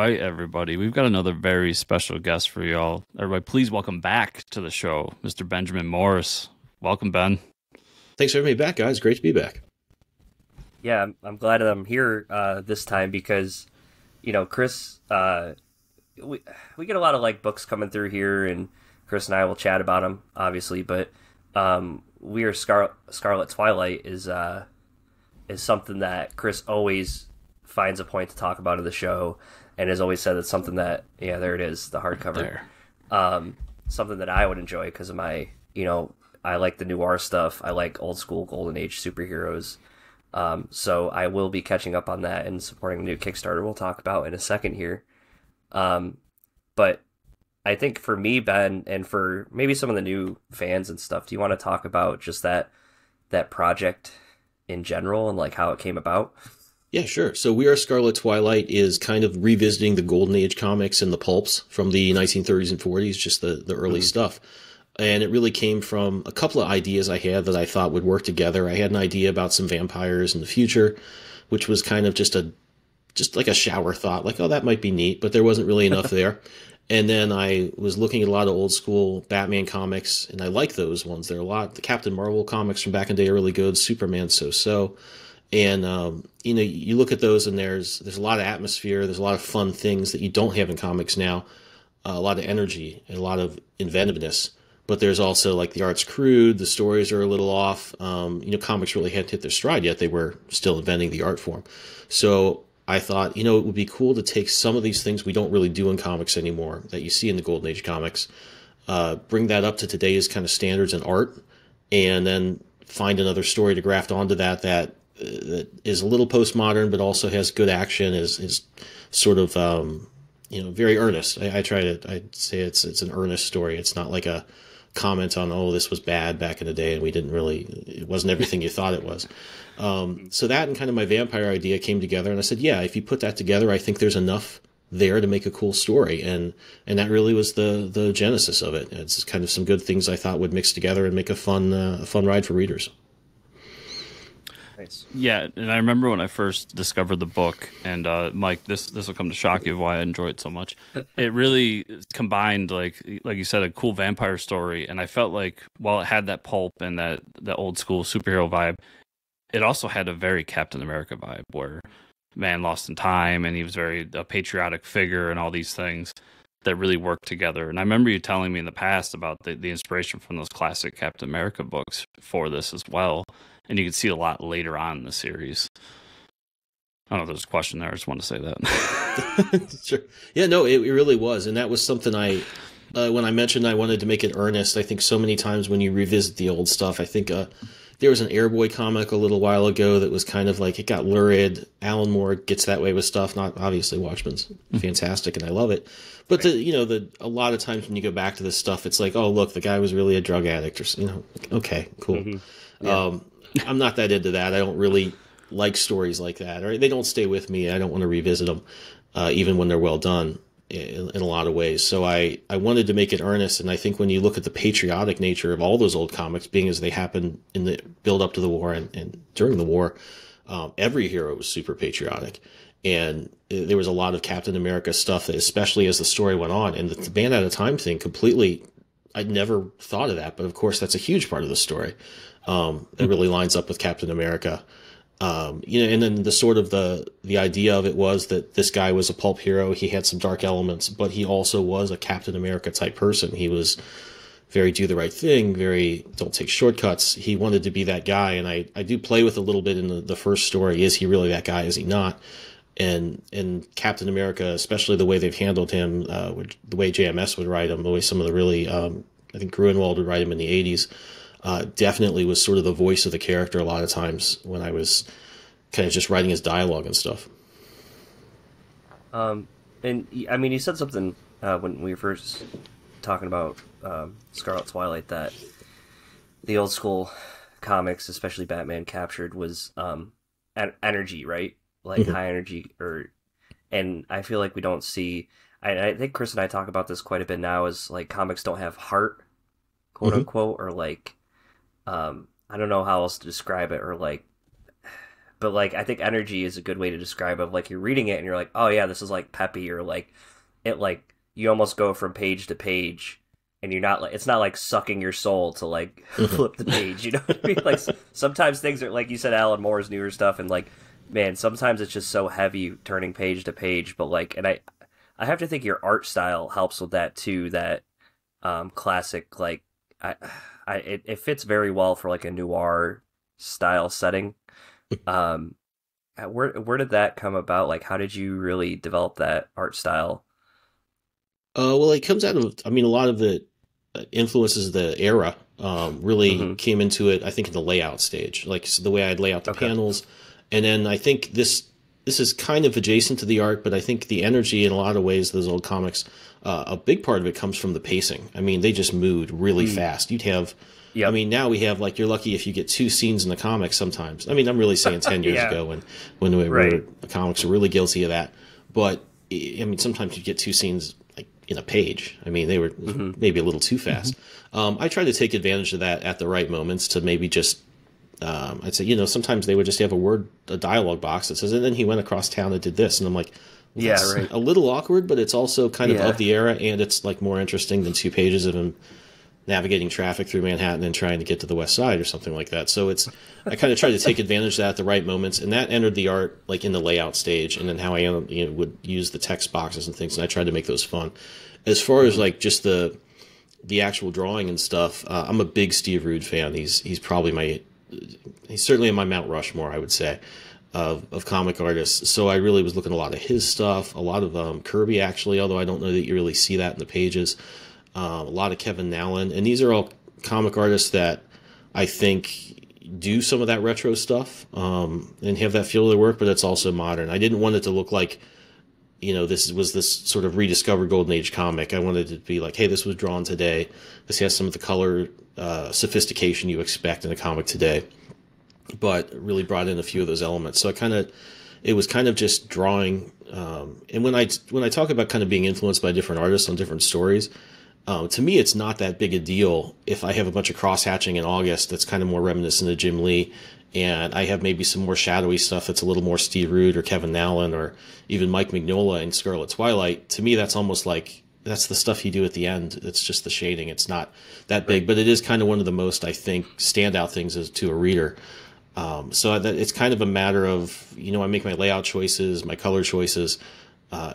right, everybody. We've got another very special guest for y'all. Everybody, please welcome back to the show, Mr. Benjamin Morse. Welcome, Ben. Thanks for having me back, guys. Great to be back. Yeah, I'm glad I'm here this time because, Chris, we get a lot of like books coming through here, and Chris and I will chat about them, obviously. But we are Scarlet Twilight is something that Chris always finds a point to talk about in the show, and has always said it's something that there it is, the hardcover, something that I would enjoy because of my I like the noir stuff. I like old school golden age superheroes. So I will be catching up on that and supporting the new Kickstarter we'll talk about in a second here. But I think for me, Ben, and for maybe some of the new fans and stuff, do you want to talk about just that project in general and like how it came about? Yeah, sure. So We Are Scarlet Twilight is kind of revisiting the golden age comics and the pulps from the 1930s and 40s, just the early stuff. And it really came from a couple of ideas I had that I thought would work together. I had an idea about some vampires in the future, which was kind of just like a shower thought, like, oh, that might be neat, but there wasn't really enough there. And then I was looking at a lot of old school Batman comics, and I like those ones. There are a lot. The Captain Marvel comics from back in the day are really good. Superman, so. And, you look at those and there's a lot of atmosphere. There's a lot of fun things that you don't have in comics now. A lot of energy and a lot of inventiveness. But there's also like the art's crude, the stories are a little off. Comics really hadn't hit their stride yet. They were still inventing the art form. So I thought, it would be cool to take some of these things we don't really do in comics anymore that you see in the Golden Age comics, bring that up to today's kind of standards in art, and then find another story to graft onto that is a little postmodern, but also has good action, is sort of, very earnest. I'd say it's an earnest story. It's not like a comment on, oh, this was bad back in the day and it wasn't everything you thought it was. So that and kind of my vampire idea came together, and I said, yeah, if you put that together, I think there's enough there to make a cool story. And that really was the genesis of it. It's kind of some good things I thought would mix together and make a fun ride for readers. Nice. Yeah, and I remember when I first discovered the book, and Mike, this will come to shock you of why I enjoy it so much. It really combined, like you said, a cool vampire story, and I felt like while it had that pulp and that old school superhero vibe, it also had a very Captain America vibe, where man lost in time, and he was a patriotic figure, and all these things that really worked together. And I remember you telling me in the past about the inspiration from those classic Captain America books for this as well. And you can see a lot later on in the series. I don't know if there's a question there. I just want to say that. Sure. Yeah, no, it really was. And that was something when I mentioned I wanted to make it earnest, I think so many times when you revisit the old stuff, I think there was an Airboy comic a little while ago that was kind of like, it got lurid. Alan Moore gets that way with stuff. Not obviously Watchmen's fantastic and I love it. But a lot of times when you go back to this stuff, it's like, oh, look, the guy was really a drug addict, or, okay, cool. Mm-hmm. Yeah. I'm not that into that. I don't really like stories like that, or they don't stay with me. I don't want to revisit them, even when they're well done in a lot of ways. So I wanted to make it earnest. And I think when you look at the patriotic nature of all those old comics, being as they happened in the build up to the war and during the war, every hero was super patriotic. And there was a lot of Captain America stuff, that, especially as the story went on, and the Band Out of Time thing completely, I'd never thought of that. But of course, that's a huge part of the story. It really lines up with Captain America. And then the sort of the idea of it was that this guy was a pulp hero. He had some dark elements, but he also was a Captain America type person. He was very do the right thing, very don't take shortcuts. He wanted to be that guy. And I do play with a little bit in the first story. Is he really that guy? Is he not? And Captain America, especially the way they've handled him, the way JMS would write him, the way some of the really, I think Gruenwald would write him in the 80s, definitely was sort of the voice of the character a lot of times when I was kind of just writing his dialogue and stuff. And I mean, you said something when we were first talking about Scarlet Twilight, that the old school comics, especially Batman, captured was energy, right? Like high energy, and I feel like we don't see. I think Chris and I talk about this quite a bit now. Is like comics don't have heart, quote unquote, or like I don't know how else to describe it, or like but like I think energy is a good way to describe it. Like you're reading it and you're like, oh yeah, this is like peppy, or like it like you almost go from page to page, and you're not like it's not like sucking your soul to like flip the page. You know what I mean? Like sometimes things are like you said, Alan Moore's newer stuff, and like man, sometimes it's just so heavy turning page to page. But like, and I have to think your art style helps with that too. That classic like it fits very well for like a noir style setting. Where did that come about? Like, how did you really develop that art style? Well, it comes out of, I mean, a lot of the influences the era really came into it, I think, in the layout stage, like so the way I'd lay out the panels. And then I think this is kind of adjacent to the art, but I think the energy in a lot of ways, those old comics, a big part of it comes from the pacing. I mean, they just moved really fast. You'd have, I mean, now we have like, you're lucky if you get 2 scenes in the comics sometimes. I mean, I'm really saying 10 years ago when the comics were really guilty of that. But I mean, sometimes you get 2 scenes like in a page. I mean, they were maybe a little too fast. I tried to take advantage of that at the right moments to maybe just, I'd say, you know, sometimes they would just have a dialogue box that says, and then he went across town and did this. And I'm like, well, that's a little awkward, but it's also kind of the era. And it's like more interesting than 2 pages of him navigating traffic through Manhattan and trying to get to the West Side or something like that. So I kind of tried to take advantage of that at the right moments, and that entered the art like in the layout stage, and then how I would use the text boxes and things, and I tried to make those fun. As far as like just the actual drawing and stuff, I'm a big Steve Rude fan. He's probably he's certainly in my Mount Rushmore, I would say, of comic artists. So I really was looking at a lot of his stuff, a lot of Kirby actually, although I don't know that you really see that in the pages. A lot of Kevin Nowlan, and these are all comic artists that I think do some of that retro stuff and have that feel of their work, but it's also modern. I didn't want it to look like, you know, this was this sort of rediscovered Golden Age comic. I wanted it to be like, hey, this was drawn today. This has some of the color sophistication you expect in a comic today, but really brought in a few of those elements. So it was kind of just drawing. And when I talk about kind of being influenced by different artists on different stories, to me, it's not that big a deal if I have a bunch of cross-hatching in August that's kind of more reminiscent of Jim Lee, and I have maybe some more shadowy stuff that's a little more Steve Rude or Kevin Nowlan or even Mike Mignola in Scarlet Twilight. To me, that's almost like that's the stuff you do at the end. It's just the shading. It's not that big, but it is kind of one of the most, I think, standout things as to a reader. So that it's kind of a matter of, you know, I make my layout choices, my color choices,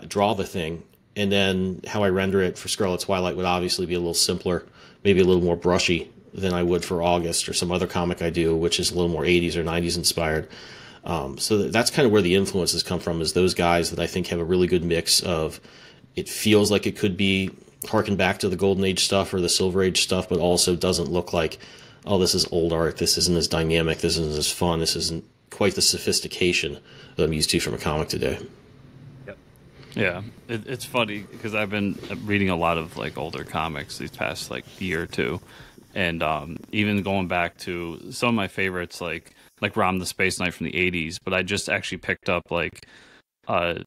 draw the thing. And then how I render it for Scarlet Twilight would obviously be a little simpler, maybe a little more brushy than I would for August or some other comic I do, which is a little more 80s or 90s inspired. So that's kind of where the influences come from, is those guys that I think have a really good mix of, it feels like it could be harken back to the Golden Age stuff or the Silver Age stuff, but also doesn't look like, oh, this is old art, this isn't as dynamic, this isn't as fun, this isn't quite the sophistication that I'm used to from a comic today. Yeah, it's funny because I've been reading a lot of like older comics these past like year or two, and even going back to some of my favorites like Rom the Space Knight from the '80s. But I just actually picked up like Aquaman.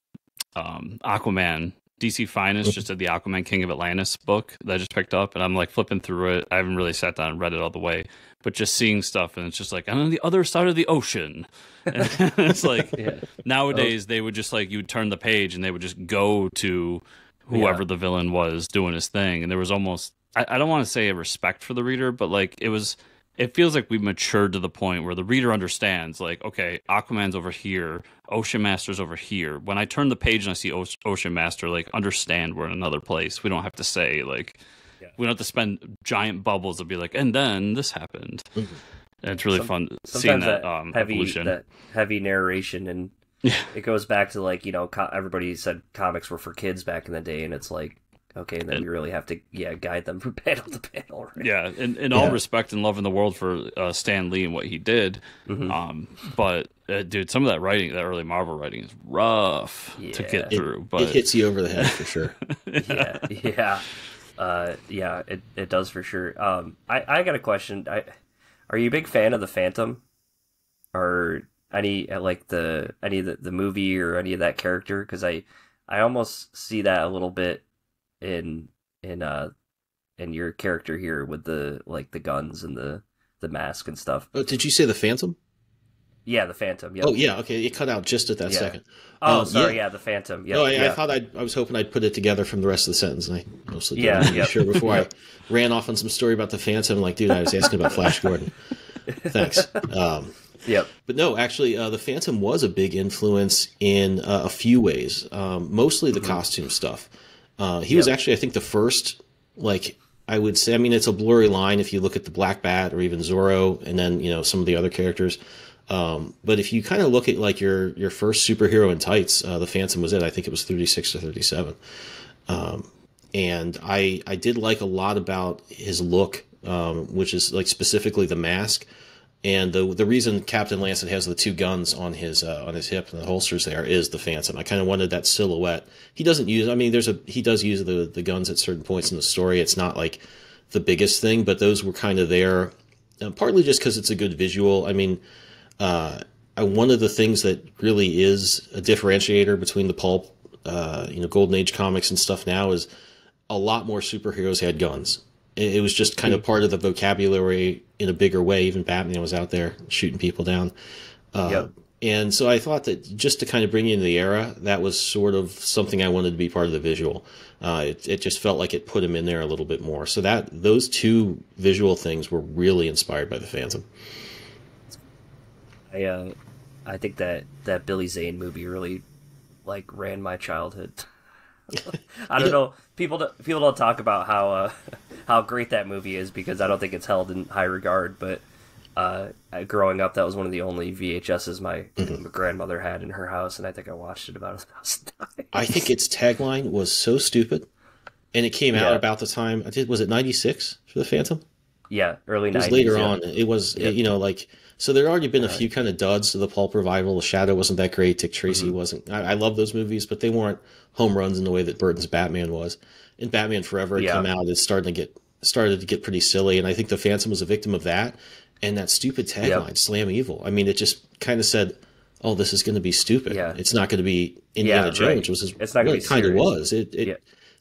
DC Finest just did the Aquaman King of Atlantis book that I just picked up, and I'm like flipping through it. I haven't really sat down and read it all the way, but just seeing stuff, and it's just like I'm on the other side of the ocean. And it's like nowadays they would just like, you would turn the page and they would just go to whoever the villain was doing his thing, and there was almost, I don't want to say a respect for the reader, but like it feels like we've matured to the point where the reader understands, like, okay, Aquaman's over here, Ocean Master's over here. When I turn the page and I see Ocean Master, like, understand we're in another place. We don't have to say, like, we don't have to spend giant bubbles to be like, and then this happened. And it's really fun seeing that evolution. That heavy narration, and it goes back to, like, you know, everybody said comics were for kids back in the day, and it's like, okay, and then you really have to, guide them from panel to panel. Right? Yeah, in all respect and love in the world for Stan Lee and what he did. But, dude, some of that writing, that early Marvel writing is rough to get through. But it hits you over the head for sure. It does for sure. I got a question. Are you a big fan of the Phantom? Or any, like, the movie or any of that character? Because I almost see that a little bit in your character here with the, like, the guns and the mask and stuff. Oh, did you say the Phantom? Yeah, the Phantom. Yep. Oh yeah, okay, it cut out just at that Yeah. second. Oh, sorry. Yeah, the Phantom. Yep. No, I yeah. thought I was hoping I'd put it together from the rest of the sentence, and I mostly Yeah, didn't. yep. Sure, before I ran off on some story about the Phantom, like, dude, I was asking about Flash Gordon. Thanks. Yep. But no, actually, the Phantom was a big influence in a few ways. Mostly the costume stuff. He was actually, I think, the first, like, I would say, I mean, it's a blurry line if you look at the Black Bat or even Zorro, and then, you know, some of the other characters. But if you kind of look at, like, your first superhero in tights, the Phantom was it. I think it was 36 to 37. And I did like a lot about his look, which is, like, specifically the mask. And the reason Captain Lancet has the two guns on his hip and the holsters there is the Phantom. I kind of wanted that silhouette. He doesn't use. I mean, he does use the guns at certain points in the story. It's not like the biggest thing, but those were kind of there, partly just because it's a good visual. I mean, one of the things that really is a differentiator between the pulp, Golden Age comics and stuff now is a lot more superheroes had guns. It was just kind of part of the vocabulary in a bigger way. Even Batman was out there shooting people down. And so I thought that just to kind of bring you into the era, that was sort of something I wanted to be part of the visual. It just felt like it put him in there a little bit more. So those two visual things were really inspired by the Phantom. I think that Billy Zane movie really, like, ran my childhood. I don't know. People don't talk about how great that movie is because I don't think it's held in high regard. But growing up, that was one of the only VHSs my grandmother had in her house, and I think I watched it about 1,000 times. I think its tagline was so stupid, and it came out about the time. Was it 96 for the Phantom? Yeah, early 90s. It was later on. It was like. So there had already been a few kind of duds to the pulp revival. The Shadow wasn't that great. Dick Tracy wasn't. I love those movies, but they weren't home runs in the way that Burton's Batman was. And Batman Forever had come out. It started to get pretty silly, and I think the Phantom was a victim of that. And that stupid tagline, "Slam Evil." I mean, it just kind of said, "Oh, this is going to be stupid. It's not going to be Indiana Jones," which is what it kind of was. I mean,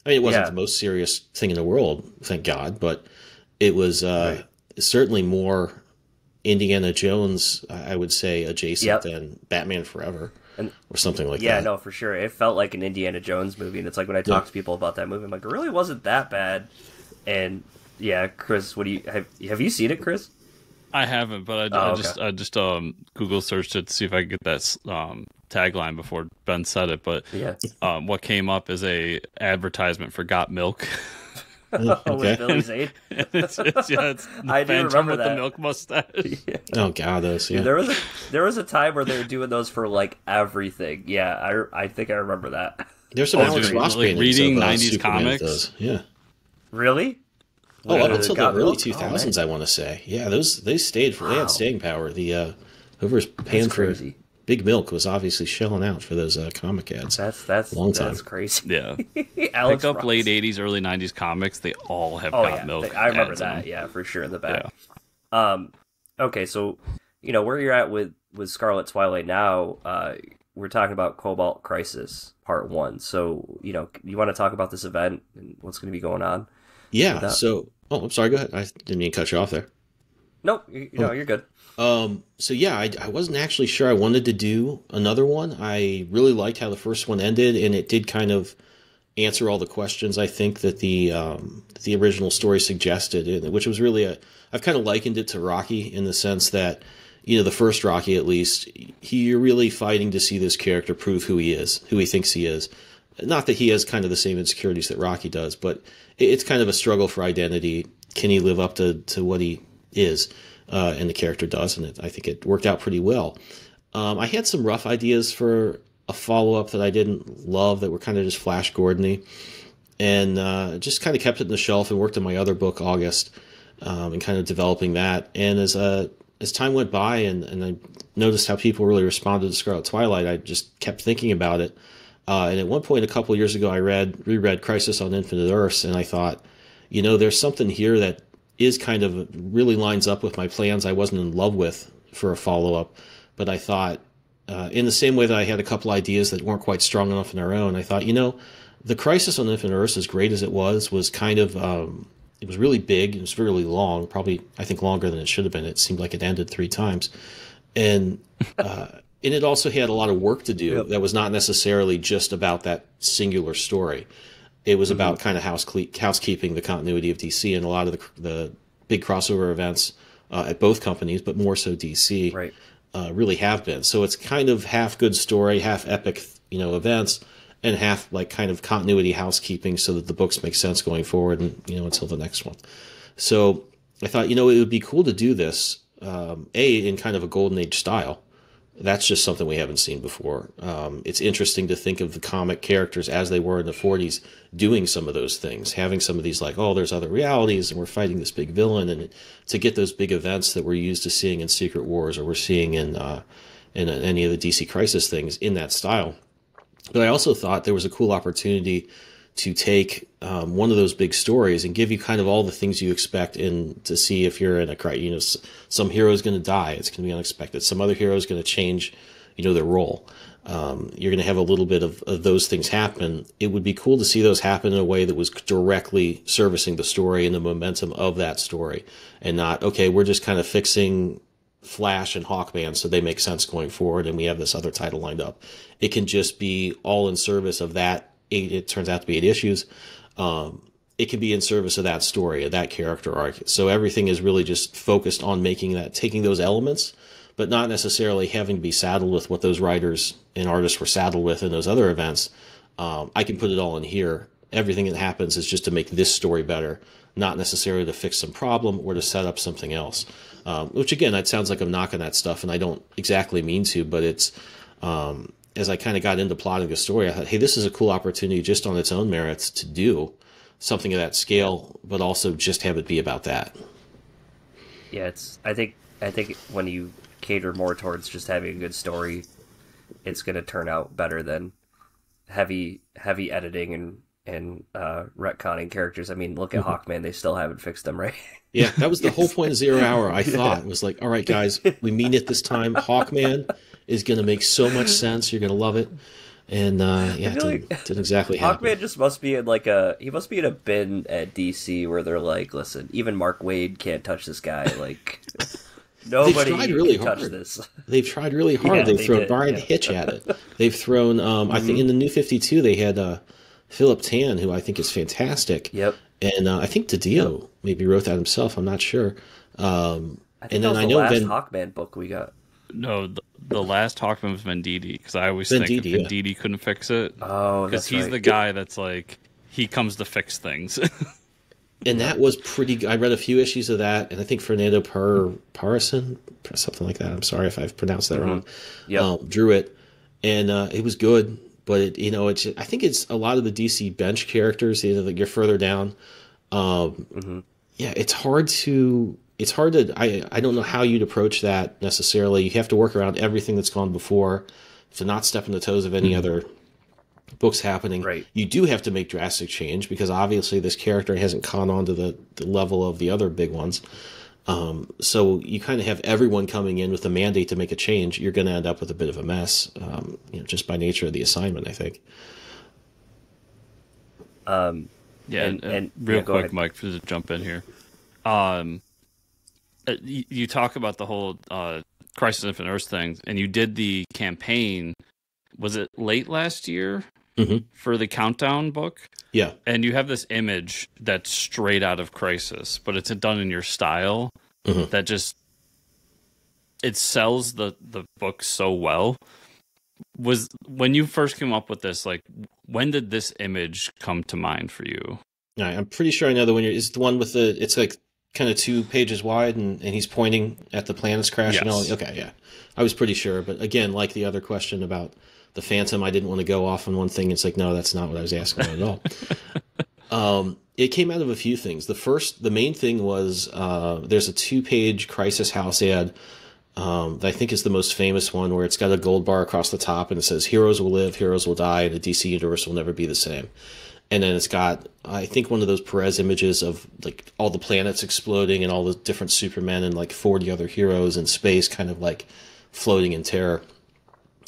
it wasn't the most serious thing in the world, thank God, but it was certainly more Indiana Jones, I would say, adjacent than Batman Forever or something like that. Yeah, no, for sure. It felt like an Indiana Jones movie, and it's like when I talk to people about that movie, I'm like, it really wasn't that bad. And yeah, Chris, what do you have you seen it, Chris? I haven't, but I just Google searched it to see if I could get that tagline before Ben said it. But what came up is a advertisement for Got Milk. With Billy Zane. It's I do remember with that. the milk mustache. Oh God, those. Yeah. There was a time where they were doing those for like everything. Yeah, I think I remember that. There's some Alex Ross like reading '90s Superman comics. Yeah. Really? Oh, up until the early 2000s, I want to say. Yeah, they stayed for. They had staying power. The whoever's paying for Big Milk was obviously shelling out for those comic ads. That's long time. That's crazy. Yeah. Alex Pick up Ross. late '80s, early '90s comics. They all have Got Milk. I remember ads in that. them. Yeah, for sure in the back. Yeah. Okay, so where you're at with Scarlet Twilight now. We're talking about Cobalt Crisis Part 1. So you want to talk about this event and what's going to be going on? Yeah. So, I'm sorry. Go ahead. I didn't mean to cut you off there. Nope. You're good. So yeah, I wasn't actually sure I wanted to do another one. I really liked how the first one ended, and it did kind of answer all the questions I think that the original story suggested, which was really I've kind of likened it to Rocky in the sense that, the first Rocky, at least, you're really fighting to see this character prove who he is, who he thinks he is. Not that he has kind of the same insecurities that Rocky does, but it's kind of a struggle for identity. Can he live up to what he is? And the character does, and I think it worked out pretty well. I had some rough ideas for a follow-up that I didn't love that were kind of just Flash Gordon-y, and just kind of kept it on the shelf and worked on my other book, August, and kind of developing that. And as time went by and I noticed how people really responded to Scarlet Twilight, I just kept thinking about it. And at one point a couple of years ago, I reread Crisis on Infinite Earths, and I thought, there's something here that is kind of really lines up with my plans I wasn't in love with for a follow-up. But I thought, in the same way that I had a couple ideas that weren't quite strong enough on their own, I thought, the Crisis on Infinite Earths, as great as it was kind of, it was really big. It was really long, probably, I think, longer than it should have been. It seemed like it ended 3 times. And it also had a lot of work to do that was not necessarily just about that singular story. It was about kind of housekeeping the continuity of DC, and a lot of the big crossover events at both companies, but more so DC, really have been. So it's kind of half good story, half epic, events, and half like kind of continuity housekeeping so that the books make sense going forward and, until the next one. So I thought, it would be cool to do this, in kind of a golden age style. That's just something we haven't seen before. It's interesting to think of the comic characters as they were in the 40s doing some of those things, having some of these like, oh, there's other realities and we're fighting this big villain, and to get those big events that we're used to seeing in Secret Wars or we're seeing in any of the DC Crisis things in that style. But I also thought there was a cool opportunity to take one of those big stories and give you kind of all the things you expect to see if you're in a crisis. Some hero is going to die. It's going to be unexpected. Some other hero is going to change, their role. You're going to have a little bit of those things happen. It would be cool to see those happen in a way that was directly servicing the story and the momentum of that story, and not, okay, we're just kind of fixing Flash and Hawkman so they make sense going forward and we have this other title lined up. It can just be all in service of that. It turns out to be 8 issues. It can be in service of that story, of that character arc. So everything is really just focused on taking those elements, but not necessarily having to be saddled with what those writers and artists were saddled with in those other events. I can put it all in here. Everything that happens is just to make this story better, not necessarily to fix some problem or to set up something else. Which again, that sounds like I'm knocking that stuff, and I don't exactly mean to, but it's, as I kind of got into plotting the story, I thought, hey, this is a cool opportunity just on its own merits to do something of that scale, but also just have it be about that. Yeah, I think when you cater more towards just having a good story, it's going to turn out better than heavy editing and retconning characters. I mean, look at Hawkman; they still haven't fixed them, right? Yeah, that was the whole point of Zero Hour. I thought it was like, all right, guys, we mean it this time. Hawkman is going to make so much sense. You're going to love it. And it didn't exactly happen. Hawkman just must be in he must be in a bin at DC where they're like, listen, even Mark Waid can't touch this guy. Like, nobody can touch this. They've tried really hard. Yeah, They've thrown Brian Hitch at it. They've thrown, I think in the New 52, they had Philip Tan, who I think is fantastic. Yep. And I think DiDio maybe wrote that himself. I'm not sure. I think that was the last Hawkman book we got. No, the last Hawkman was Venditti, because I always think if Venditti couldn't fix it. Oh, because he's the guy that's like, he comes to fix things. And that was pretty good. I read a few issues of that, and I think Fernando Parison, something like that. I'm sorry if I've pronounced that wrong. Yep. Drew it, and it was good. But I think it's a lot of the DC bench characters. Like you're further down. Yeah, it's hard to. I don't know how you'd approach that necessarily. You have to work around everything that's gone before to not step in the toes of any other books happening. Right. You do have to make drastic change because obviously this character hasn't caught on to the level of the other big ones. So you kind of have everyone coming in with a mandate to make a change. You're going to end up with a bit of a mess, just by nature of the assignment, I think. And real quick, ahead, Mike, to jump in here. You talk about the whole Crisis on Infinite Earths thing, and you did the campaign, was it late last year for the Countdown book? Yeah. And you have this image that's straight out of Crisis, but it's done in your style that just, it sells the book so well. Was when you first came up with this, like, when did this image come to mind for you? I'm pretty sure I know the one. Is the one with it's like kind of 2 pages wide, and he's pointing at the planets crashing. Yes. Okay, yeah. I was pretty sure, but again, like the other question about the Phantom, I didn't want to go off on one thing. It's like, no, that's not what I was asking at all. It came out of a few things. The main thing was there's a 2-page Crisis House ad that I think is the most famous one, where it's got a gold bar across the top and it says, "Heroes will live, heroes will die, and the DC universe will never be the same." And then it's got, I think, one of those Perez images of like all the planets exploding and all the different Supermen and like 40 other heroes in space kind of like floating in terror.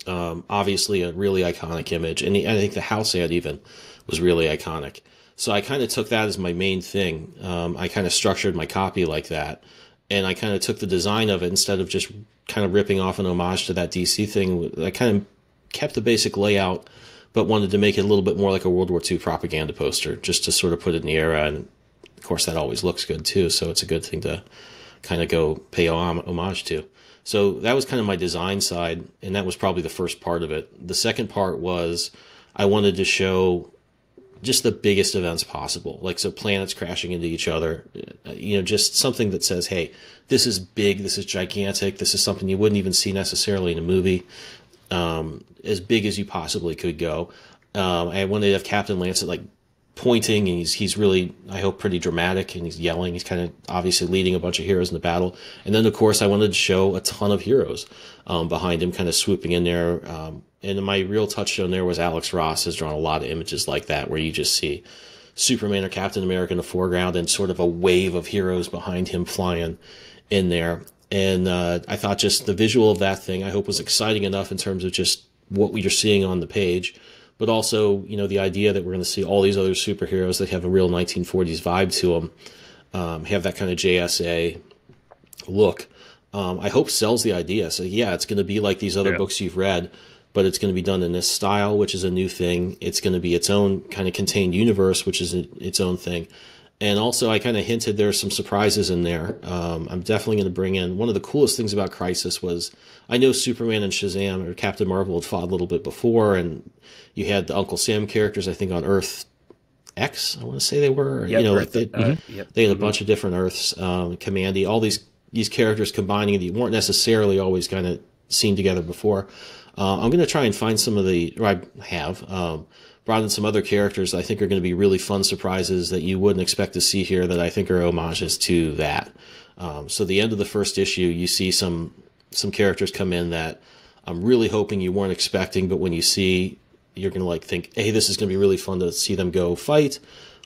Obviously a really iconic image. And I think the house ad even was really iconic. So I kind of took that as my main thing. I kind of structured my copy like that. and I kind of took the design of it instead of just kind of ripping off an homage to that DC thing. I kind of kept the basic layout, but wanted to make it a little bit more like a World War II propaganda poster, just to sort of put it in the era. And of course, that always looks good too, so it's a good thing to kind of go pay homage to. So that was kind of my design side, and that was probably the first part of it. The second part was I wanted to show just the biggest events possible, like so planets crashing into each other, just something that says, hey, this is big, this is gigantic, this is something you wouldn't even see necessarily in a movie, as big as you possibly could go. I wanted to have Captain Lancet like pointing, and he's really, I hope, pretty dramatic, and he's yelling. He's kind of obviously leading a bunch of heroes in the battle. And then, of course, I wanted to show a ton of heroes behind him, kind of swooping in there. And my real touchstone there was Alex Ross has drawn a lot of images like that, where you just see Superman or Captain America in the foreground and sort of a wave of heroes behind him flying in there. And I thought just the visual of that thing, I hope, was exciting enough in terms of just what we are seeing on the page, but also, the idea that we're going to see all these other superheroes that have a real 1940s vibe to them, have that kind of JSA look, I hope sells the idea. So yeah, it's going to be like these other books you've read, but it's going to be done in this style, which is a new thing. It's going to be its own kind of contained universe, which is its own thing. And also, I kind of hinted there's some surprises in there. I'm definitely going to bring in, one of the coolest things about Crisis was, I know Superman and Shazam or Captain Marvel had fought a little bit before, and you had the Uncle Sam characters, I think, on Earth X, I want to say they were. Yep, they had a bunch of different Earths, Commandy, all these characters combining that weren't necessarily always kind of seen together before. I'm going to try and find some of or I have, brought in some other characters that I think are going to be really fun surprises that you wouldn't expect to see here, that I think are homages to that. So the end of the first issue, you see some characters come in that I'm really hoping you weren't expecting, but when you see, you're going to think, hey, this is going to be really fun to see them go fight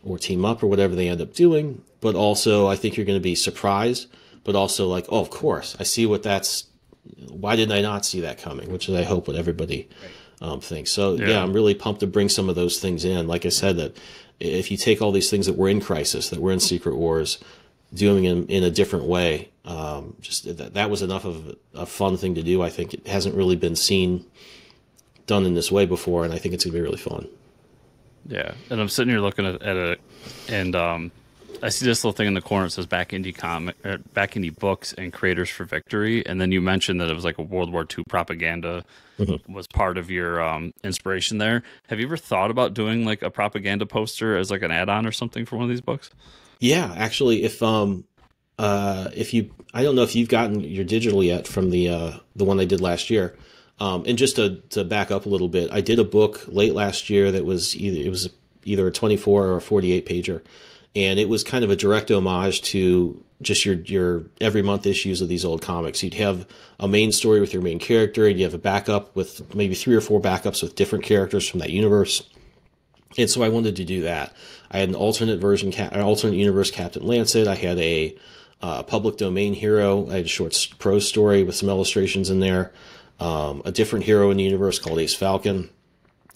or team up or whatever they end up doing. But also, I think you're going to be surprised, but also oh, of course, I see why didn't I not see that coming? Which is, I hope, what everybody thinks. So yeah, I'm really pumped to bring some of those things in. Like I said, that if you take all these things that were in Crisis, that were in Secret Wars, doing them in a different way, just that was enough of a fun thing to do. I think it hasn't really been done in this way before, and I think it's going to be really fun. Yeah, and I'm sitting here looking at it, and I see this little thing in the corner that says back indie books and creators for victory. And then you mentioned that it was like a World War II propaganda was part of your inspiration there. Have you ever thought about doing like a propaganda poster as like an add-on or something for one of these books? Yeah, actually, if you, I don't know if you've gotten your digital yet from the one I did last year. And just to back up a little bit, I did a book late last year that was either a 24 or a 48 pager. And it was kind of a direct homage to just your every month issues of these old comics. You'd have a main story with your main character, and you have a backup with maybe 3 or 4 backups with different characters from that universe. And so I wanted to do that. I had an alternate universe Captain Lancet. I had a public domain hero. I had a short prose story with some illustrations in there. A different hero in the universe called Ace Falcon.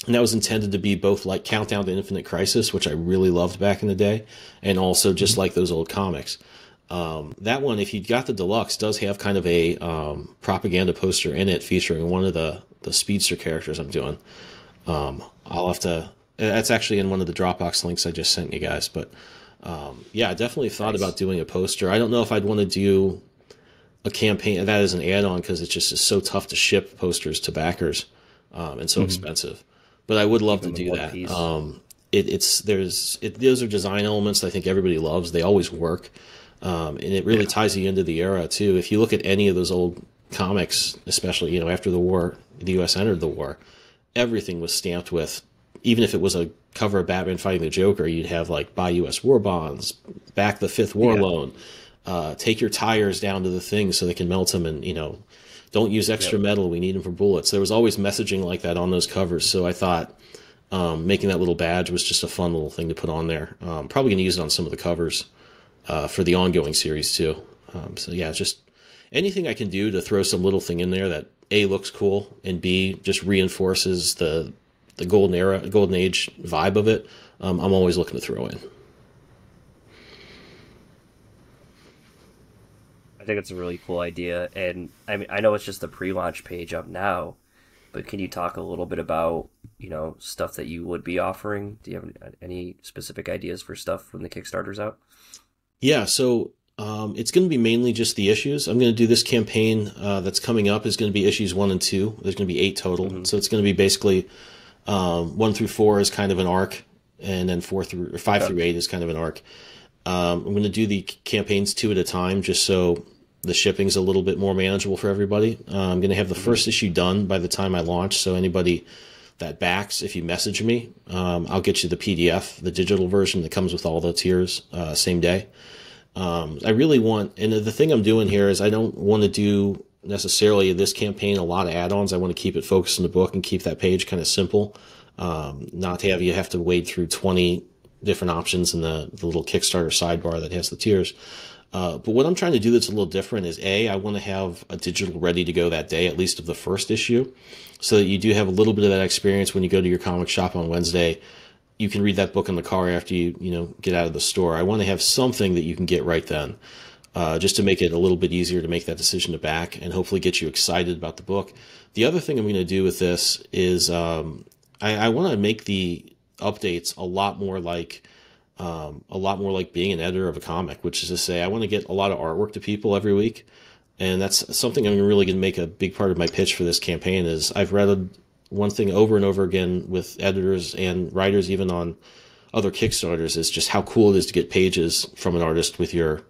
And that was intended to be both like Countdown to Infinite Crisis, which I really loved back in the day, and also just like those old comics. That one, if you got the deluxe, does have kind of a propaganda poster in it featuring one of the speedster characters I'm doing. I'll have to... That's actually in one of the Dropbox links I just sent you guys. But yeah, I definitely thought about doing a poster. I don't know if I'd want to do a campaign that is an add-on, because it just is so tough to ship posters to backers and so expensive. But I would love to do that. Those are design elements that I think everybody loves. They always work. And it really ties you into the era too. If you look at any of those old comics, especially, after the war, the U.S. entered the war, everything was stamped with, even if it was a cover of Batman fighting the Joker, you'd have like buy U.S. war bonds, back the 5th war loan, take your tires down to the thing so they can melt them, and, don't use extra metal. We need them for bullets. There was always messaging like that on those covers. So I thought making that little badge was just a fun little thing to put on there. Probably going to use it on some of the covers for the ongoing series too. So yeah, just anything I can do to throw some little thing in there that A, looks cool, and B, just reinforces the golden age vibe of it. I'm always looking to throw in. I think it's a really cool idea, and I mean, I know it's just the pre-launch page up now, but can you talk a little bit about, stuff that you would be offering? Do you have any specific ideas for stuff when the Kickstarter's out? Yeah, so it's going to be mainly just the issues. I'm going to do this campaign that's coming up is going to be issues 1 and 2. There's going to be 8 total. Mm-hmm. So it's going to be basically 1 through 4 is kind of an arc, and then 5 through 8 is kind of an arc. I'm going to do the campaigns 2 at a time just so the shipping's a little bit more manageable for everybody. I'm going to have the first issue done by the time I launch, so anybody that backs, if you message me, I'll get you the PDF, the digital version that comes with all the tiers, same day. I really want, and the thing I'm doing here is I don't want to do necessarily this campaign a lot of add-ons. I want to keep it focused on the book and keep that page kind of simple, not to have to wade through 20 different options in the little Kickstarter sidebar that has the tiers. But what I'm trying to do that's a little different is I want to have a digital ready to go that day, at least of the first issue, so that you do have a little bit of that experience when you go to your comic shop on Wednesday. You can read that book in the car after you get out of the store. I want to have something that you can get right then, just to make it a little bit easier to make that decision to back and hopefully get you excited about the book. The other thing I'm going to do with this is I want to make the updates a lot more like being an editor of a comic, which is to say I want to get a lot of artwork to people every week. And that's something I'm really going to make a big part of my pitch for this campaign is I've read one thing over and over again with editors and writers, even on other Kickstarters, is just how cool it is to get pages from an artist with your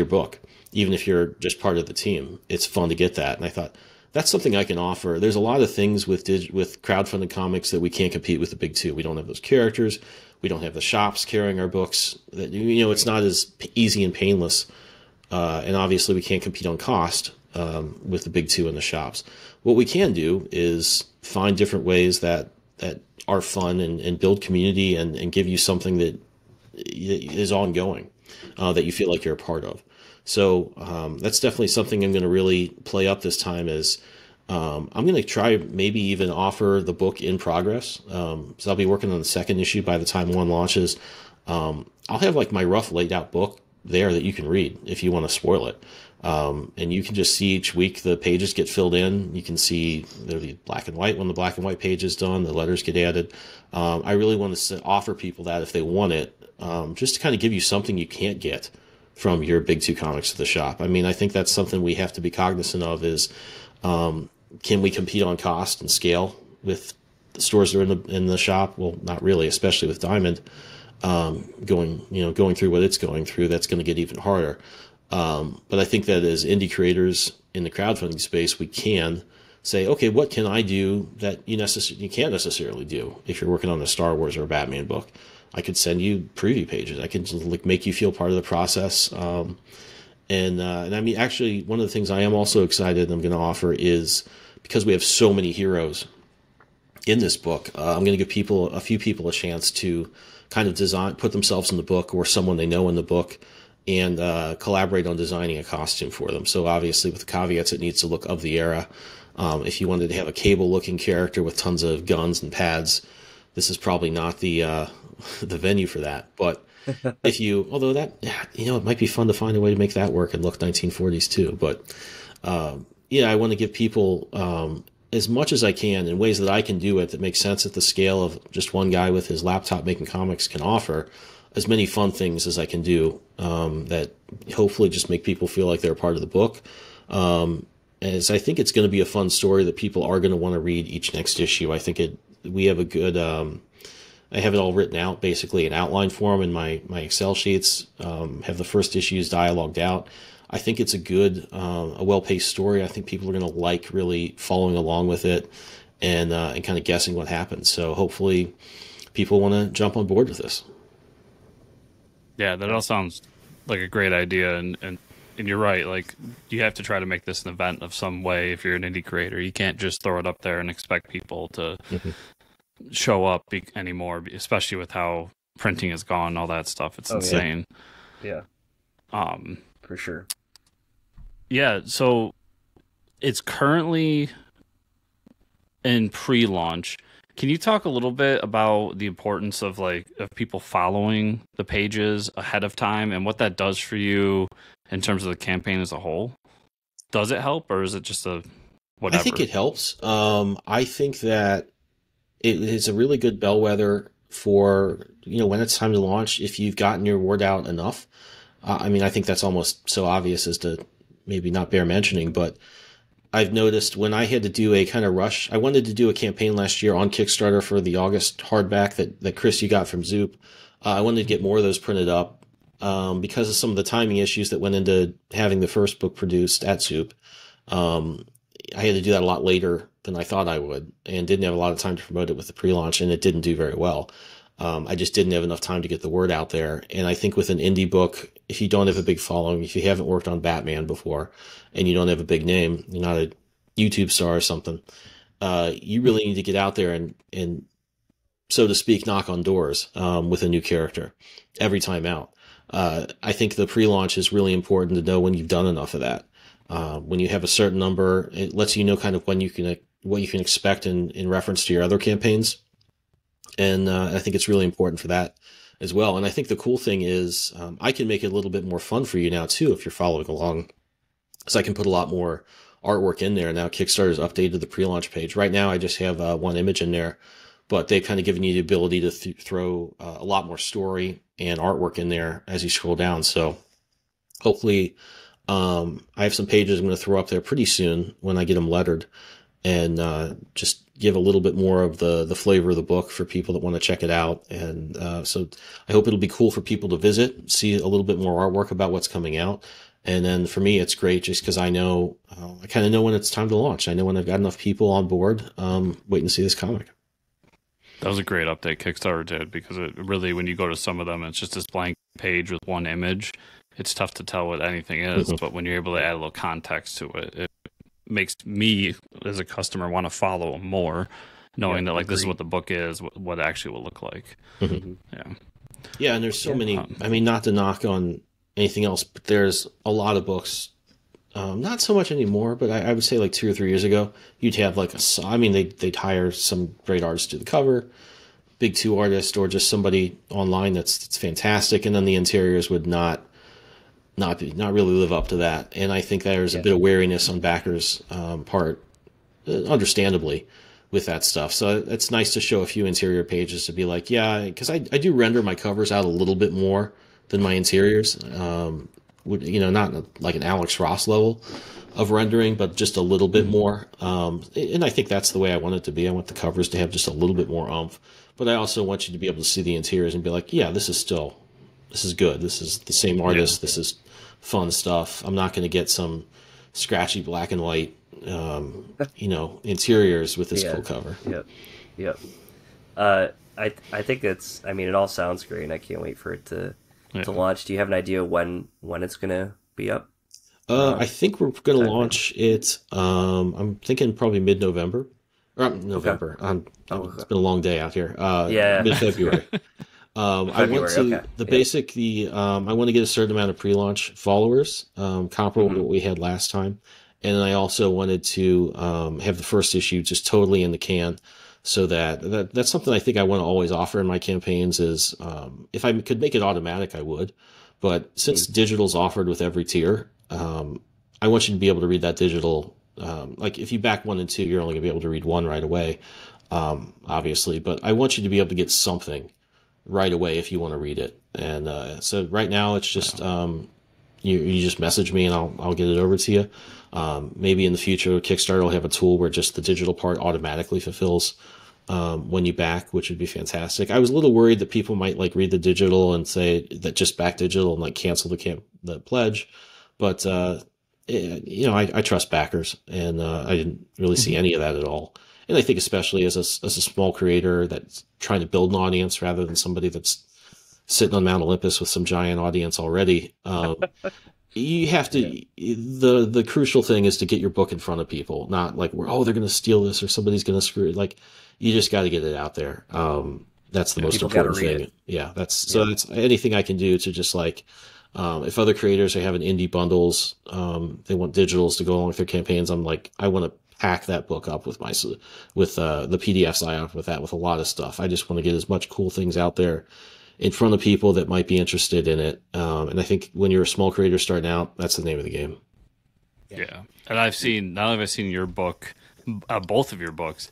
book. Even if you're just part of the team, it's fun to get that. And I thought that's something I can offer. There's a lot of things with crowdfunded comics that we can't compete with the big two. We don't have those characters. We don't have the shops carrying our books. That it's not as easy and painless. And obviously we can't compete on cost with the big two in the shops. What we can do is find different ways that are fun and build community and give you something that is ongoing, that you feel like you're a part of. So that's definitely something I'm going to really play up this time is I'm going to try maybe even offer the book in progress. So I'll be working on the second issue by the time one launches. I'll have like my rough laid out book there that you can read if you want to spoil it. And you can just see each week the pages get filled in. You can see there'll be black and white when the black and white page is done, the letters get added. I really want to offer people that if they want it, just to kind of give you something you can't get from your big two comics at the shop. I mean, I think that's something we have to be cognizant of is, can we compete on cost and scale with the stores that are in the shop? Well, not really, especially with Diamond, going through what it's going through. That's going to get even harder. But I think that as indie creators in the crowdfunding space, we can say, okay, what can I do that you can't necessarily do if you're working on a Star Wars or a Batman book? I could send you preview pages. I could make you feel part of the process. And I mean, actually, one of the things I am also excited I'm going to offer is because we have so many heroes in this book, I'm going to give a few people a chance to kind of put themselves in the book or someone they know in the book and collaborate on designing a costume for them. So obviously with the caveats, it needs to look of the era. If you wanted to have a Cable-looking character with tons of guns and pads, this is probably not the venue for that. But although that, it might be fun to find a way to make that work and look 1940s too. But I want to give people as much as I can in ways that I can do it that makes sense at the scale of just one guy with his laptop making comics can offer, as many fun things as I can do that hopefully just make people feel like they're a part of the book. As I think it's going to be a fun story that people are going to want to read each next issue. I think we have a good, I have it all written out, basically in outline form in my Excel sheets, have the first issues dialogued out. I think it's a well-paced story. I think people are going to like really following along with it and kind of guessing what happens. So hopefully people want to jump on board with this. Yeah, that all sounds like a great idea, and you're right. Like, you have to try to make this an event of some way if you're an indie creator. You can't just throw it up there and expect people to show up anymore, especially with how printing has gone and all that stuff. It's insane. Yeah. For sure. Yeah, so it's currently in pre-launch. Can you talk a little bit about the importance of people following the pages ahead of time and what that does for you in terms of the campaign as a whole? Does it help, or is it just a whatever? I think it helps. I think that it is a really good bellwether for, when it's time to launch, if you've gotten your word out enough. I mean, I think that's almost so obvious as to maybe not bear mentioning, but I've noticed when I had to do a kind of rush, I wanted to do a campaign last year on Kickstarter for the August hardback that Chris, you got from Zoop. I wanted to get more of those printed up because of some of the timing issues that went into having the first book produced at Zoop. I had to do that a lot later than I thought I would, and didn't have a lot of time to promote it with the pre-launch, and it didn't do very well. I just didn't have enough time to get the word out there. And I think with an indie book, if you don't have a big following, if you haven't worked on Batman before, and you don't have a big name, you're not a YouTube star or something, you really need to get out there and so to speak, knock on doors with a new character every time out. I think the pre-launch is really important to know when you've done enough of that. When you have a certain number, it lets you know kind of when what you can expect in reference to your other campaigns. And I think it's really important for that as well. And I think the cool thing is I can make it a little bit more fun for you now, too, if you're following along. So I can put a lot more artwork in there. Now Kickstarter's updated the pre-launch page. Right now I just have one image in there, but they've kind of given you the ability to throw a lot more story and artwork in there as you scroll down. So hopefully I have some pages I'm going to throw up there pretty soon when I get them lettered, and just give a little bit more of the flavor of the book for people that want to check it out. And so I hope it'll be cool for people to visit, see a little bit more artwork about what's coming out. And then for me, it's great just because I know, I kind of know when it's time to launch. I know when I've got enough people on board waiting to see this comic. That was a great update Kickstarter did, because it really, when you go to some of them, it's just this blank page with one image. It's tough to tell what anything is, but when you're able to add a little context to it, it makes me as a customer want to follow them more, knowing that like this is what the book is, what it actually will look like. Yeah, and there's so many. I mean, not to knock on anything else, but there's a lot of books. Not so much anymore, but I would say like 2 or 3 years ago, you'd have like they'd hire some great artists to do the cover, big 2 artist, or just somebody online that's fantastic, and then the interiors would not really live up to that. And I think there's a bit of wariness on backers' part, understandably, with that stuff. So it's nice to show a few interior pages to be like, because I do render my covers out a little bit more than my interiors. Not like an Alex Ross level of rendering, but just a little bit more. And I think that's the way I want it to be. I want the covers to have just a little bit more oomph. But I also want you to be able to see the interiors and be like, this is good. This is the same artist. This is fun stuff. I'm not going to get some scratchy black and white, interiors with this cool cover. Yep. I think it's, it all sounds great, and I can't wait for it to launch. Do you have an idea when it's going to be up? I think we're going to launch it. I'm thinking probably mid-November. Or November. Okay. It's been a long day out here. Mid-February. I want to I want to get a certain amount of pre-launch followers, comparable to what we had last time, and then I also wanted to have the first issue just totally in the can, so that's something I think I want to always offer in my campaigns is if I could make it automatic, I would, but since digital's offered with every tier, I want you to be able to read that digital. Like if you back 1 and 2, you're only gonna be able to read 1 right away, obviously, but I want you to be able to get something right away if you want to read it. And so right now it's just you just message me and I'll get it over to you. Maybe in the future Kickstarter will have a tool where just the digital part automatically fulfills when you back, which would be fantastic. I was a little worried that people might like read the digital and say that just back digital and like cancel the pledge, but I trust backers, and I didn't really see any of that at all. And I think especially as a small creator that's trying to build an audience rather than somebody that's sitting on Mount Olympus with some giant audience already, you have to, the crucial thing is to get your book in front of people, not like they're going to steal this or somebody's going to screw it. Like you just got to get it out there. That's the most important thing. That's anything I can do to just like, if other creators are having indie bundles, they want digitals to go along with their campaigns. I'm like, I want to pack that book up with the PDFs I have with a lot of stuff. I just want to get as much cool things out there in front of people that might be interested in it. And I think when you're a small creator starting out, that's the name of the game. Yeah. And I've seen, not only have I seen your book, both of your books,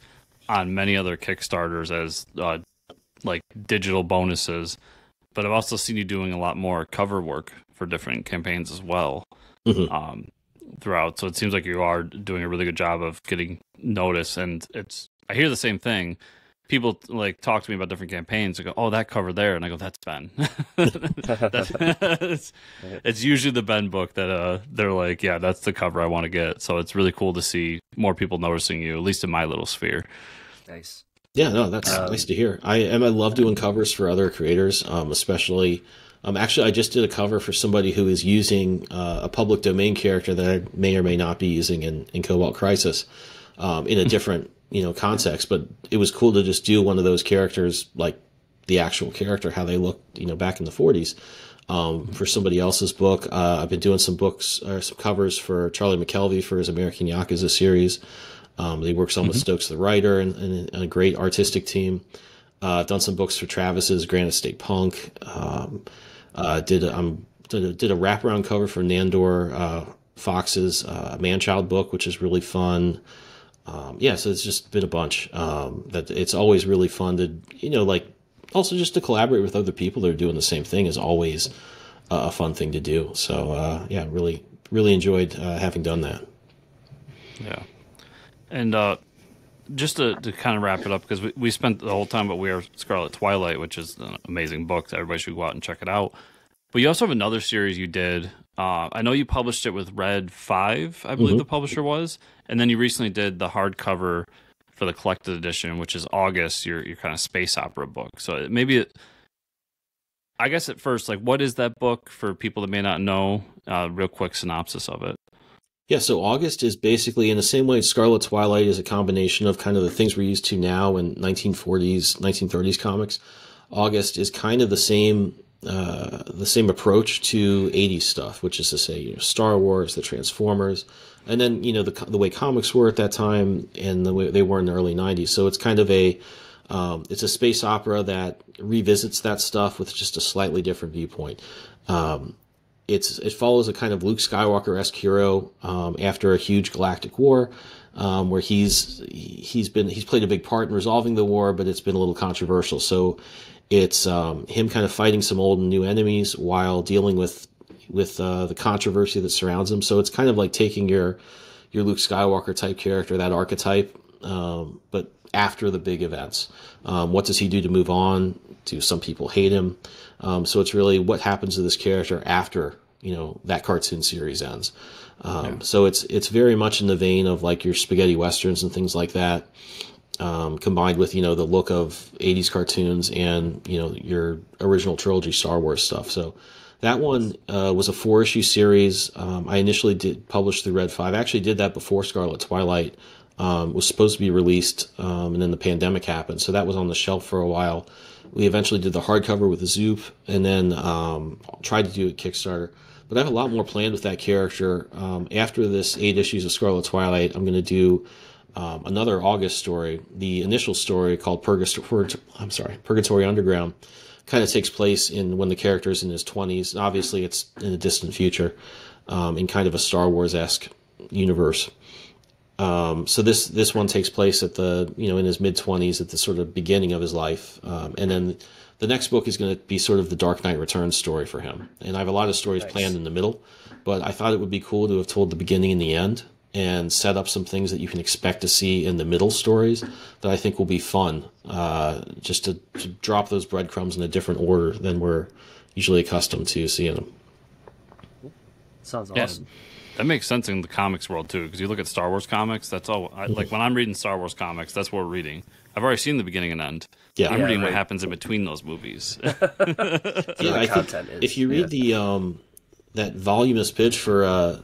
on many other Kickstarters as like digital bonuses, but I've also seen you doing a lot more cover work for different campaigns as well throughout. So it seems like you are doing a really good job of getting notice. And I hear the same thing. People like talk to me about different campaigns. They go, "Oh, that cover there," and I go, "That's Ben." It's usually the Ben book that they're like, "Yeah, that's the cover I want to get." So it's really cool to see more people noticing you, at least in my little sphere. Nice. Yeah, no, that's nice to hear. I love doing covers for other creators, especially. Actually, I just did a cover for somebody who is using a public domain character that I may or may not be using in Cobalt Crisis in a different context. But it was cool to just do one of those characters, like the actual character, how they looked, back in the 40s, for somebody else's book. I've been doing some books or some covers for Charlie McKelvey for his American Yakuza series. He works on with Stokes the writer and a great artistic team. I've done some books for Travis's Granite State Punk. Did a wraparound cover for Nandor Fox's Man-Child book, which is really fun. So it's just been a bunch. That it's always really fun to, also just to collaborate with other people that are doing the same thing is always a fun thing to do. So, really, really enjoyed having done that. Yeah. And just to kind of wrap it up, because we spent the whole time, but we are Scarlet Twilight, which is an amazing book. Everybody should go out and check it out. But you also have another series you did. I know you published it with Red 5, I believe the publisher was. And then you recently did the hardcover for the collected edition, which is August, your kind of space opera book. So I guess at first, like, what is that book for people that may not know? Real quick synopsis of it. Yeah, so August is basically, in the same way Scarlet Twilight is a combination of kind of the things we're used to now in 1940s, 1930s comics. August is kind of the same approach to 80s stuff, which is to say, Star Wars, the Transformers, and then, the way comics were at that time and the way they were in the early 90s. So it's kind of it's a space opera that revisits that stuff with just a slightly different viewpoint. It follows a kind of Luke Skywalker-esque hero after a huge galactic war, where he's played a big part in resolving the war, but it's been a little controversial. So it's him kind of fighting some old and new enemies while dealing with the controversy that surrounds him. So it's kind of like taking your Luke Skywalker type character, that archetype, but after the big events. What does he do to move on? Do some people hate him? So it's really what happens to this character after, that cartoon series ends. So it's very much in the vein of like your spaghetti westerns and things like that, combined with, the look of 80s cartoons and, your original trilogy Star Wars stuff. So that one was a 4-issue series. I initially did publish through Red 5. I actually did that before Scarlet Twilight was supposed to be released, and then the pandemic happened. So that was on the shelf for a while. We eventually did the hardcover with the Zoop, and then tried to do a Kickstarter. But I have a lot more planned with that character. After this 8 issues of Scarlet Twilight, I'm going to do another August story. The initial story called Purgatory Underground kind of takes place when the character is in his 20s. Obviously, it's in the distant future, in kind of a Star Wars-esque universe. So this one takes place at in his mid-20s, at the sort of beginning of his life. And then the next book is going to be sort of the Dark Knight Returns story for him. And I have a lot of stories planned in the middle, but I thought it would be cool to have told the beginning and the end and set up some things that you can expect to see in the middle stories that I think will be fun, just to drop those breadcrumbs in a different order than we're usually accustomed to seeing them. Sounds awesome. Yeah. That makes sense in the comics world too, because you look at Star Wars comics. That's all. Like when I'm reading Star Wars comics, that's what we're reading. I've already seen the beginning and end. Yeah, I'm reading what happens in between those movies. I think if you read the that voluminous pitch for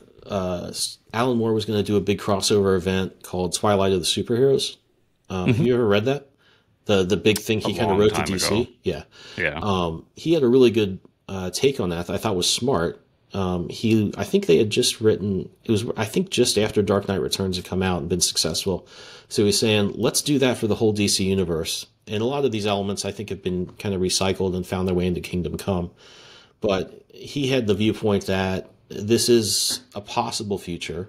Alan Moore was going to do a big crossover event called Twilight of the Superheroes. Have you ever read that? The big thing he kind of wrote to DC. Ago. Yeah. He had a really good take on that I thought was smart. I think they had just written, it was, I think just after Dark Knight Returns had come out and been successful. So he's saying, let's do that for the whole DC universe. And a lot of these elements, I think, have been kind of recycled and found their way into Kingdom Come. But he had the viewpoint that this is a possible future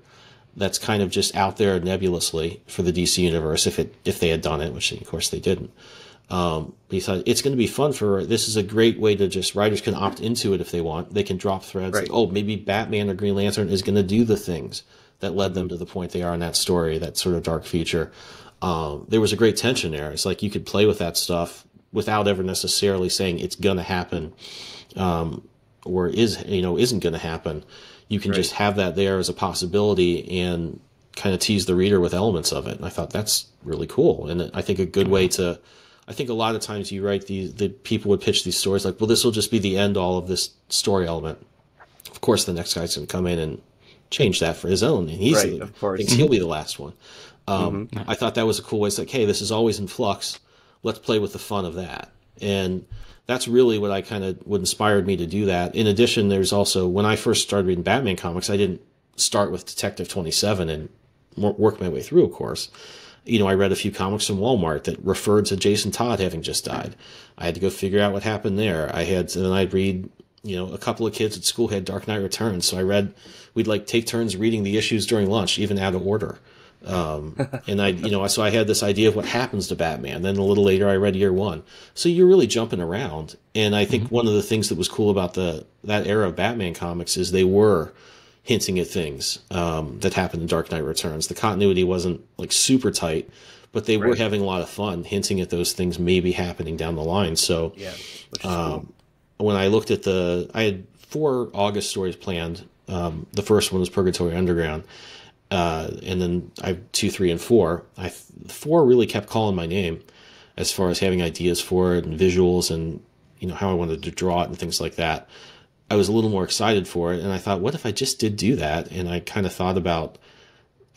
that's kind of just out there nebulously for the DC universe if they had done it, which of course they didn't. He thought it's going to be fun this is a great way to just, writers can opt into it if they want. They can drop threads. Right. Like, maybe Batman or Green Lantern is going to do the things that led them to the point they are in that story, that sort of dark future. There was a great tension there. It's like you could play with that stuff without ever necessarily saying it's going to happen, or isn't going to happen. You can just have that there as a possibility and kind of tease the reader with elements of it. And I thought that's really cool. And I think a good way to, I think a lot of times you write the people would pitch these stories like, well, this will just be the end all of this story element. Of course, the next guy's going to come in and change that for his own. And thinks he'll be the last one. I thought that was a cool way. It's like, hey, this is always in flux. Let's play with the fun of that. And that's really what inspired me to do that. In addition, there's also, when I first started reading Batman comics, I didn't start with Detective 27 and work my way through, of course. I read a few comics from Walmart that referred to Jason Todd having just died. I had to go figure out what happened there. And then I'd read, a couple of kids at school had Dark Knight Returns. So we'd take turns reading the issues during lunch, even out of order. And so I had this idea of what happens to Batman. Then a little later, I read Year One. So you're really jumping around. And I think one of the things that was cool about that era of Batman comics is they were hinting at things that happened in Dark Knight Returns. The continuity wasn't super tight, but they were having a lot of fun hinting at those things maybe happening down the line. So which is cool. When I looked at I had 4 August stories planned. The first one was Purgatory Underground. And then I have 2, 3, and 4. 4 really kept calling my name as far as having ideas for it and visuals and, how I wanted to draw it and things like that. I was a little more excited for it. And I thought, what if I just did do that? And I kind of thought about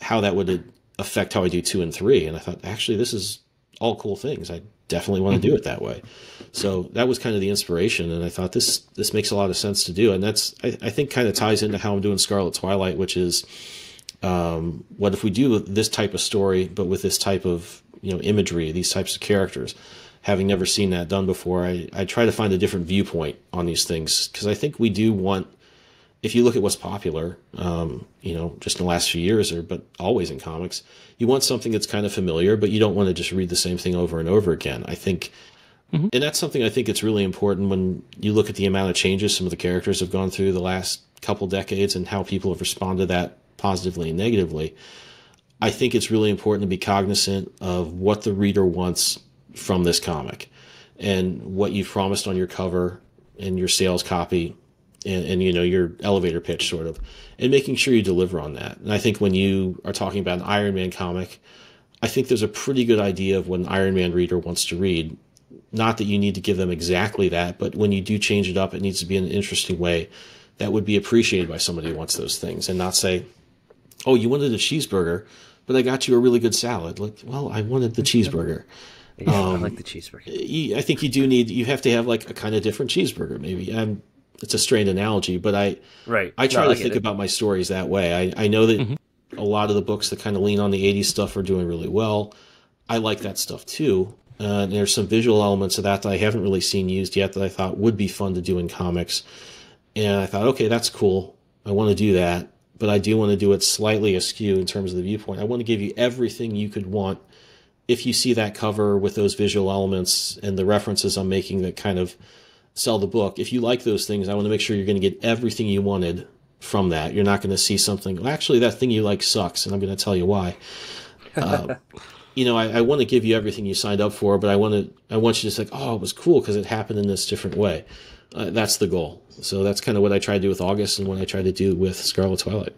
how that would affect how I do 2 and 3. And I thought, actually, this is all cool things. I definitely want to do it that way. So that was kind of the inspiration. And I thought this makes a lot of sense to do. And that's, I think, kind of ties into how I'm doing Scarlet Twilight, which is, what if we do this type of story, but with this type of, imagery, these types of characters? Having never seen that done before, I try to find a different viewpoint on these things, because I think we do want, if you look at what's popular, just in the last few years, but always in comics, you want something that's kind of familiar, but you don't want to just read the same thing over and over again. I think, and that's something I think it's really important when you look at the amount of changes some of the characters have gone through the last couple decades and how people have responded to that positively and negatively. I think it's really important to be cognizant of what the reader wants from this comic and what you've promised on your cover and your sales copy and your elevator pitch sort of, and making sure you deliver on that. And I think when you are talking about an Iron Man comic, I think there's a pretty good idea of what an Iron Man reader wants to read. Not that you need to give them exactly that, but when you do change it up, it needs to be in an interesting way that would be appreciated by somebody who wants those things, and not say, oh, you wanted a cheeseburger, but I got you a really good salad. Like, well, I wanted the cheeseburger. Yeah, I like the cheeseburger. I think you have to have a kind of different cheeseburger, maybe. It's a strained analogy, but I try to think about my stories that way. I know that a lot of the books that kind of lean on the 80s stuff are doing really well. I like that stuff too. And there's some visual elements of that I haven't really seen used yet that I thought would be fun to do in comics. And I thought, okay, that's cool. I want to do that. But I do want to do it slightly askew in terms of the viewpoint. I want to give you everything you could want if you see that cover with those visual elements and the references I'm making that kind of sell the book. If you like those things, I want to make sure you're going to get everything you wanted from that. You're not going to see something, well, actually, that thing you like sucks, and I'm going to tell you why. I want to give you everything you signed up for, but I want you to say, oh, it was cool because it happened in this different way. That's the goal. So that's kind of what I try to do with August and what I try to do with Scarlet Twilight.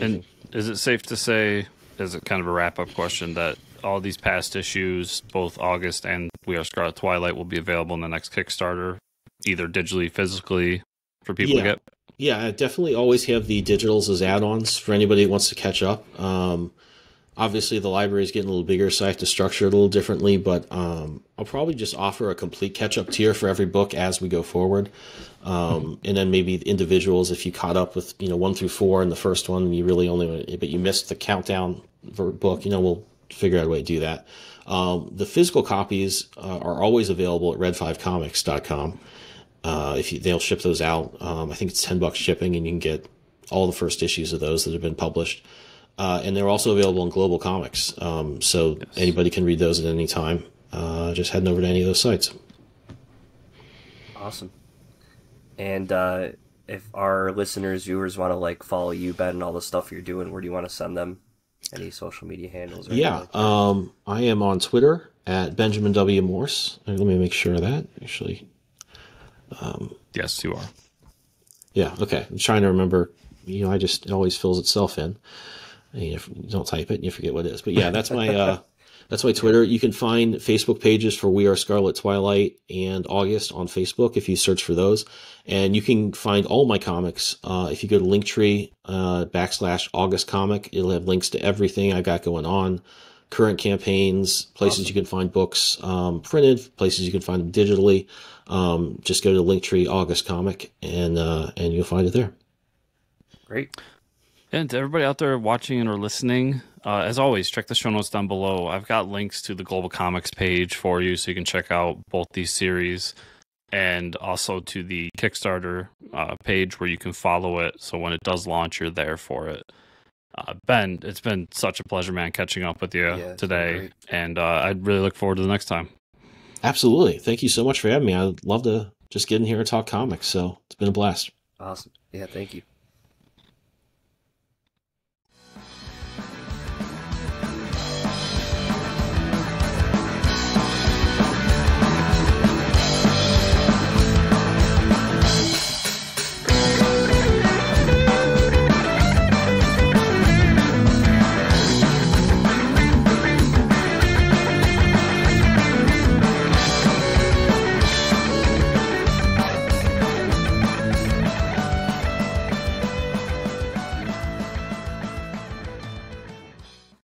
And is it safe to say, as a kind of a wrap-up question, that all these past issues, both August and We Are Scarlet Twilight, will be available in the next Kickstarter, either digitally, physically, for people to get? Yeah, I definitely always have the digitals as add-ons for anybody who wants to catch up. Obviously, the library is getting a little bigger, so I have to structure it a little differently, but I'll probably just offer a complete catch-up tier for every book as we go forward. And then maybe individuals, if you caught up with 1 through 4 in the first one, and you really but you missed the countdown for book, we'll figure out a way to do that. The physical copies are always available at red5comics.com. They'll ship those out. I think it's $10 shipping, and you can get all the first issues of those that have been published. And they're also available in Global Comics, so anybody can read those at any time. Just heading over to any of those sites. Awesome. And if our listeners, viewers want to like follow you, Ben, and all the stuff you're doing, where do you want to send them? Any social media handles? Or yeah, I am on Twitter at Benjamin W. Morse. Let me make sure of that, actually. Yes, you are. Yeah, okay. I'm trying to remember. It always fills itself in. And you don't type it, and you forget what it is. But yeah, that's my that's my Twitter. You can find Facebook pages for We Are Scarlet Twilight and August on Facebook if you search for those. And you can find all my comics if you go to Linktree /August Comic. It'll have links to everything I got going on, current campaigns, places you can find books printed, places you can find them digitally. Just go to Linktree August Comic, and you'll find it there. Great. And to everybody out there watching or listening, as always, check the show notes down below. I've got links to the Global Comics page for you, so you can check out both these series, and also to the Kickstarter page where you can follow it. So when it does launch, you're there for it. Ben, it's been such a pleasure, man, catching up with you today, and I'd really look forward to the next time. Absolutely. Thank you so much for having me. I'd love to just get in here and talk comics, so it's been a blast. Awesome. Yeah, thank you.